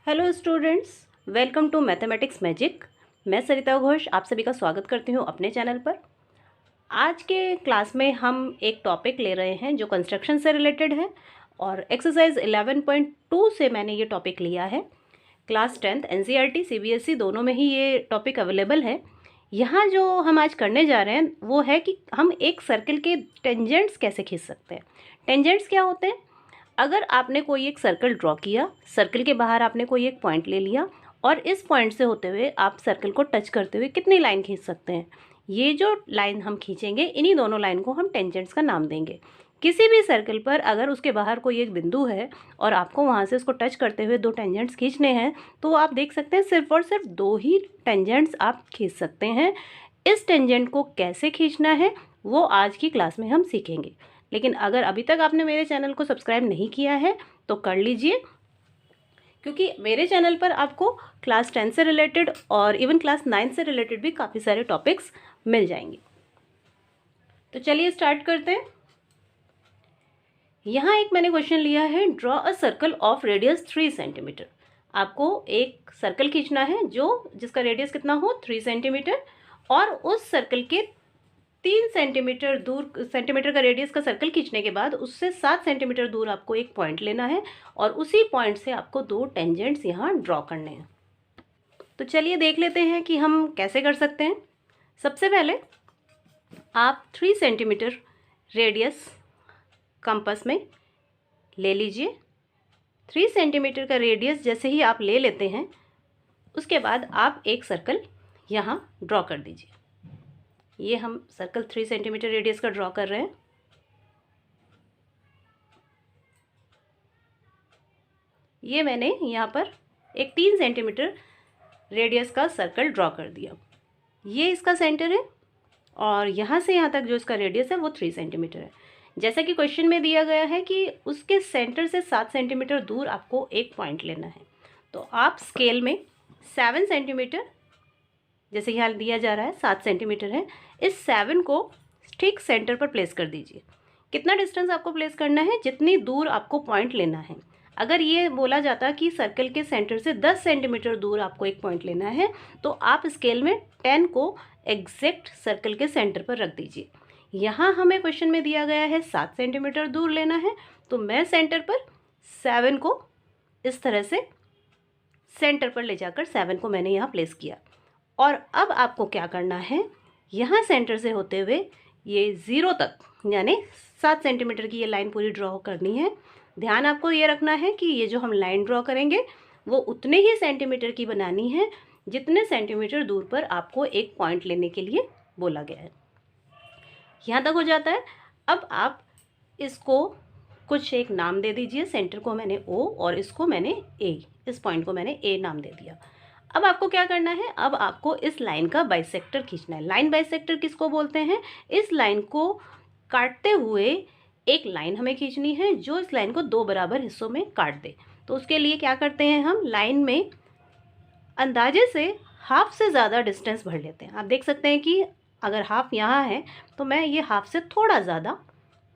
Hello students, welcome to mathematics magic. मैं सरिता घोष आप सभी का स्वागत करती हूँ अपने चैनल पर। आज के क्लास में हम एक टॉपिक ले रहे हैं जो कंस्ट्रक्शन से रिलेटेड है और एक्सरसाइज 11.2 से मैंने ये टॉपिक लिया है। क्लास 10th NCERT CBSE दोनों में ही ये टॉपिक अवेलेबल है। यहाँ जो हम आज करने जा रहे हैं वो है कि हम एक सर्कल के टेंजेंट्स कैसे खींच सकते हैं। टेंजेंट्स क्या होते हैं? अगर आपने कोई एक सर्कल ड्रॉ किया, सर्कल के बाहर आपने कोई एक पॉइंट ले लिया और इस पॉइंट से होते हुए आप सर्कल को टच करते हुए कितनी लाइन खींच सकते हैं। ये जो लाइन हम खींचेंगे, इन्हीं दोनों लाइन को हम टेंजेंट्स का नाम देंगे। किसी भी सर्कल पर अगर उसके बाहर कोई एक बिंदु है और आपको वहाँ से उसको टच करते हुए दो टेंजेंट्स खींचने हैं, तो आप देख सकते हैं सिर्फ और सिर्फ दो ही टेंजेंट्स आप खींच सकते हैं। इस टेंजेंट को कैसे खींचना है वो आज की क्लास में हम सीखेंगे। लेकिन अगर अभी तक आपने मेरे चैनल को सब्सक्राइब नहीं किया है तो कर लीजिए, क्योंकि मेरे चैनल पर आपको क्लास 10 से रिलेटेड और इवन क्लास 9 से रिलेटेड भी काफ़ी सारे टॉपिक्स मिल जाएंगे। तो चलिए स्टार्ट करते हैं। यहाँ एक मैंने क्वेश्चन लिया है, draw a circle of radius 3 centimetre. आपको एक सर्कल खींचना है जिसका रेडियस कितना हो 3 सेंटीमीटर, और उस सर्कल के 3 सेंटीमीटर दूर, सेंटीमीटर का रेडियस का सर्कल खींचने के बाद उससे 7 सेंटीमीटर दूर आपको एक पॉइंट लेना है और उसी पॉइंट से आपको दो टेंजेंट्स यहाँ ड्रॉ करने हैं। तो चलिए देख लेते हैं कि हम कैसे कर सकते हैं। सबसे पहले आप 3 सेंटीमीटर रेडियस कंपास में ले लीजिए। 3 सेंटीमीटर का रेडियस जैसे ही आप ले लेते हैं, उसके बाद आप एक सर्कल यहाँ ड्रॉ कर दीजिए। ये हम सर्कल 3 सेंटीमीटर रेडियस का ड्रॉ कर रहे हैं। ये मैंने यहाँ पर एक 3 सेंटीमीटर रेडियस का सर्कल ड्रॉ कर दिया। ये इसका सेंटर है और यहाँ से यहाँ तक जो इसका रेडियस है वो 3 सेंटीमीटर है। जैसा कि क्वेश्चन में दिया गया है कि उसके सेंटर से 7 सेंटीमीटर दूर आपको एक पॉइंट लेना है, तो आप स्केल में 7 सेंटीमीटर, जैसे यहाँ दिया जा रहा है 7 सेंटीमीटर है, इस 7 को ठीक सेंटर पर प्लेस कर दीजिए। कितना डिस्टेंस आपको प्लेस करना है, जितनी दूर आपको पॉइंट लेना है। अगर ये बोला जाता कि सर्कल के सेंटर से 10 सेंटीमीटर दूर आपको एक पॉइंट लेना है, तो आप स्केल में 10 को एग्जैक्ट सर्कल के सेंटर पर रख दीजिए। यहाँ हमें क्वेश्चन में दिया गया है 7 सेंटीमीटर दूर लेना है, तो मैं सेंटर पर 7 को इस तरह से सेंटर पर ले जाकर 7 को मैंने यहाँ प्लेस किया। और अब आपको क्या करना है, यहाँ सेंटर से होते हुए ये 0 तक, यानी 7 सेंटीमीटर की ये लाइन पूरी ड्रॉ करनी है। ध्यान आपको ये रखना है कि ये जो हम लाइन ड्रॉ करेंगे वो उतने ही सेंटीमीटर की बनानी है जितने सेंटीमीटर दूर पर आपको एक पॉइंट लेने के लिए बोला गया है। यहाँ तक हो जाता है। अब आप इसको कुछ एक नाम दे दीजिए। सेंटर को मैंने O और इसको मैंने A, इस पॉइंट को मैंने A नाम दे दिया। अब आपको क्या करना है, अब आपको इस लाइन का बाइसेक्टर खींचना है। लाइन बाइसेक्टर किसको बोलते हैं? इस लाइन को काटते हुए एक लाइन हमें खींचनी है जो इस लाइन को 2 बराबर हिस्सों में काट दे। तो उसके लिए क्या करते हैं, हम लाइन में अंदाजे से हाफ से ज़्यादा डिस्टेंस भर लेते हैं। आप देख सकते हैं कि अगर हाफ यहाँ है तो मैं ये हाफ से थोड़ा ज़्यादा,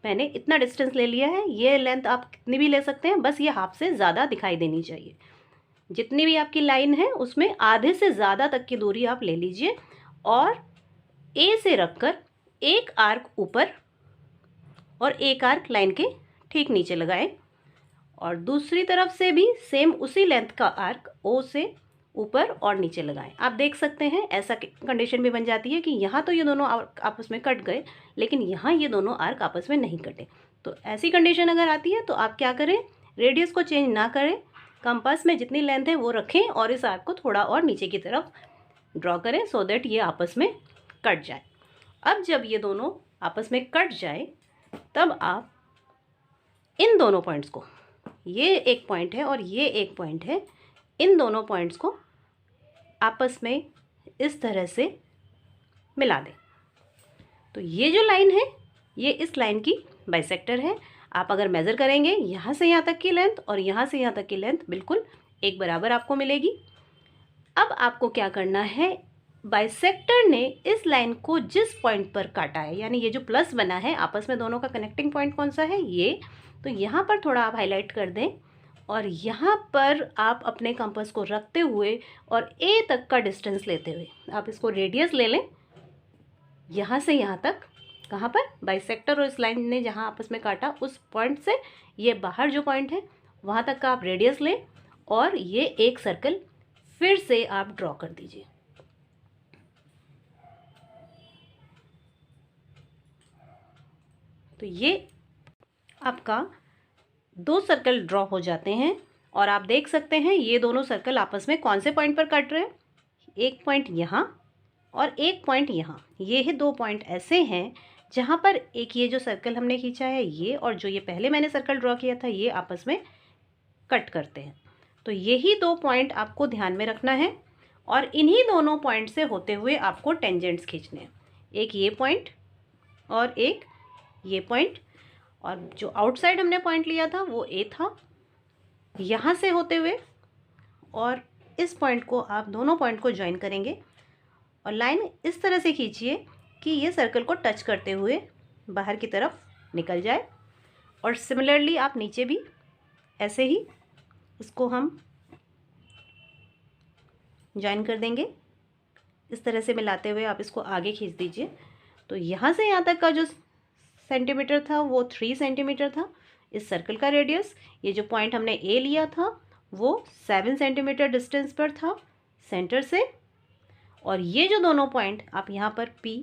मैंने इतना डिस्टेंस ले लिया है। ये लेंथ आप कितनी भी ले सकते हैं, बस ये हाफ से ज़्यादा दिखाई देनी चाहिए। जितनी भी आपकी लाइन है उसमें आधे से ज़्यादा तक की दूरी आप ले लीजिए और ए से रखकर एक आर्क ऊपर और एक आर्क लाइन के ठीक नीचे लगाएं, और दूसरी तरफ से भी सेम उसी लेंथ का आर्क ओ से ऊपर और नीचे लगाएं। आप देख सकते हैं ऐसा कंडीशन भी बन जाती है कि यहाँ तो ये दोनों आर्क आपस में कट गए, लेकिन यहाँ ये दोनों आर्क आपस में नहीं कटे। तो ऐसी कंडीशन अगर आती है तो आप क्या करें, रेडियस को चेंज ना करें, कंपास में जितनी लेंथ है वो रखें और इस आर्क को थोड़ा और नीचे की तरफ ड्रॉ करें सो दैट ये आपस में कट जाए। अब जब ये दोनों आपस में कट जाए तब आप इन दोनों पॉइंट्स को, ये एक पॉइंट है और ये एक पॉइंट है, इन दोनों पॉइंट्स को आपस में इस तरह से मिला दें। तो ये जो लाइन है ये इस लाइन की बाइसेक्टर है। आप अगर मेज़र करेंगे यहाँ से यहाँ तक की लेंथ और यहाँ से यहाँ तक की लेंथ बिल्कुल एक बराबर आपको मिलेगी। अब आपको क्या करना है, बाइसेक्टर ने इस लाइन को जिस पॉइंट पर काटा है, यानी ये जो प्लस बना है आपस में दोनों का कनेक्टिंग पॉइंट कौन सा है, ये, तो यहाँ पर थोड़ा आप हाईलाइट कर दें और यहाँ पर आप अपने कंपास को रखते हुए और ए तक का डिस्टेंस लेते हुए आप इसको रेडियस ले लें, यहाँ से यहाँ तक। कहाँ पर? बाइसेक्टर और इस लाइन ने जहाँ आपस में काटा उस पॉइंट से ये बाहर जो पॉइंट है वहाँ तक का आप रेडियस लें और ये एक सर्कल फिर से आप ड्रॉ कर दीजिए। तो ये आपका 2 सर्कल ड्रॉ हो जाते हैं और आप देख सकते हैं ये दोनों सर्कल आपस में कौन से पॉइंट पर कट रहे हैं। एक पॉइंट यहाँ और एक पॉइंट यहाँ। ये है 2 पॉइंट ऐसे हैं जहाँ पर एक ये जो सर्कल हमने खींचा है ये और जो ये पहले मैंने सर्कल ड्रॉ किया था ये आपस में कट करते हैं। तो यही 2 पॉइंट आपको ध्यान में रखना है और इन्हीं दोनों पॉइंट से होते हुए आपको टेंजेंट्स खींचने हैं। एक ये पॉइंट और एक ये पॉइंट, और जो आउटसाइड हमने पॉइंट लिया था वो ए था, यहाँ से होते हुए और इस पॉइंट को आप दोनों पॉइंट को ज्वाइन करेंगे और लाइन इस तरह से खींचिए कि ये सर्कल को टच करते हुए बाहर की तरफ निकल जाए। और सिमिलरली आप नीचे भी ऐसे ही इसको हम ज्वाइन कर देंगे। इस तरह से मिलाते हुए आप इसको आगे खींच दीजिए। तो यहाँ से यहाँ तक का जो सेंटीमीटर था वो 3 सेंटीमीटर था इस सर्कल का रेडियस। ये जो पॉइंट हमने ए लिया था वो 7 सेंटीमीटर डिस्टेंस पर था सेंटर से। और ये जो दोनों पॉइंट आप यहाँ पर P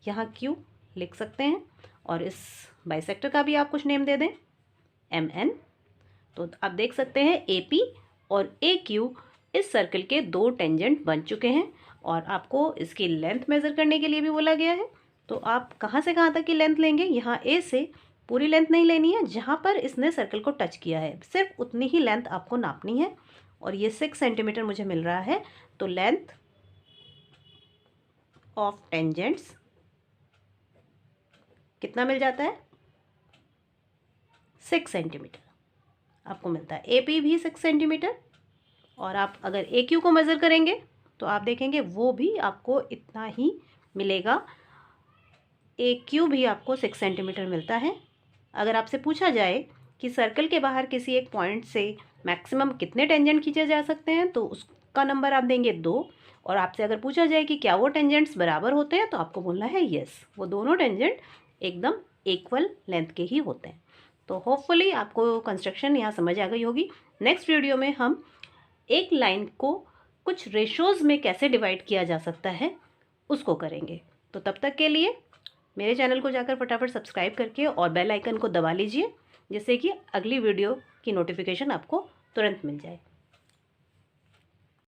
यहाँ Q लिख सकते हैं और इस बाइसेक्टर का भी आप कुछ नेम दे दें MN। तो आप देख सकते हैं AP और AQ इस सर्कल के 2 टेंजेंट बन चुके हैं और आपको इसकी लेंथ मेज़र करने के लिए भी बोला गया है। तो आप कहाँ से कहाँ तक की लेंथ लेंगे, यहाँ ए से पूरी लेंथ नहीं लेनी है, जहाँ पर इसने सर्कल को टच किया है सिर्फ उतनी ही लेंथ आपको नापनी है। और ये 6 सेंटीमीटर मुझे मिल रहा है। तो लेंथ ऑफ टेंजेंट्स कितना मिल जाता है? 6 सेंटीमीटर आपको मिलता है। ए पी भी 6 सेंटीमीटर और आप अगर ए क्यू को मेज़र करेंगे तो आप देखेंगे वो भी आपको इतना ही मिलेगा। ए क्यू भी आपको 6 सेंटीमीटर मिलता है। अगर आपसे पूछा जाए कि सर्कल के बाहर किसी एक पॉइंट से मैक्सिमम कितने टेंजेंट खींचे जा सकते हैं तो उसका नंबर आप देंगे 2। और आपसे अगर पूछा जाए कि क्या वो टेंजेंट्स बराबर होते हैं तो आपको बोलना है यस, वो दोनों टेंजेंट एकदम इक्वल लेंथ के ही होते हैं। तो होपफुली आपको कंस्ट्रक्शन यहाँ समझ आ गई होगी। नेक्स्ट वीडियो में हम एक लाइन को कुछ रेशोज़ में कैसे डिवाइड किया जा सकता है उसको करेंगे। तो तब तक के लिए मेरे चैनल को जाकर फटाफट सब्सक्राइब करके और बेल आइकन को दबा लीजिए जिससे कि अगली वीडियो की नोटिफिकेशन आपको तुरंत मिल जाए।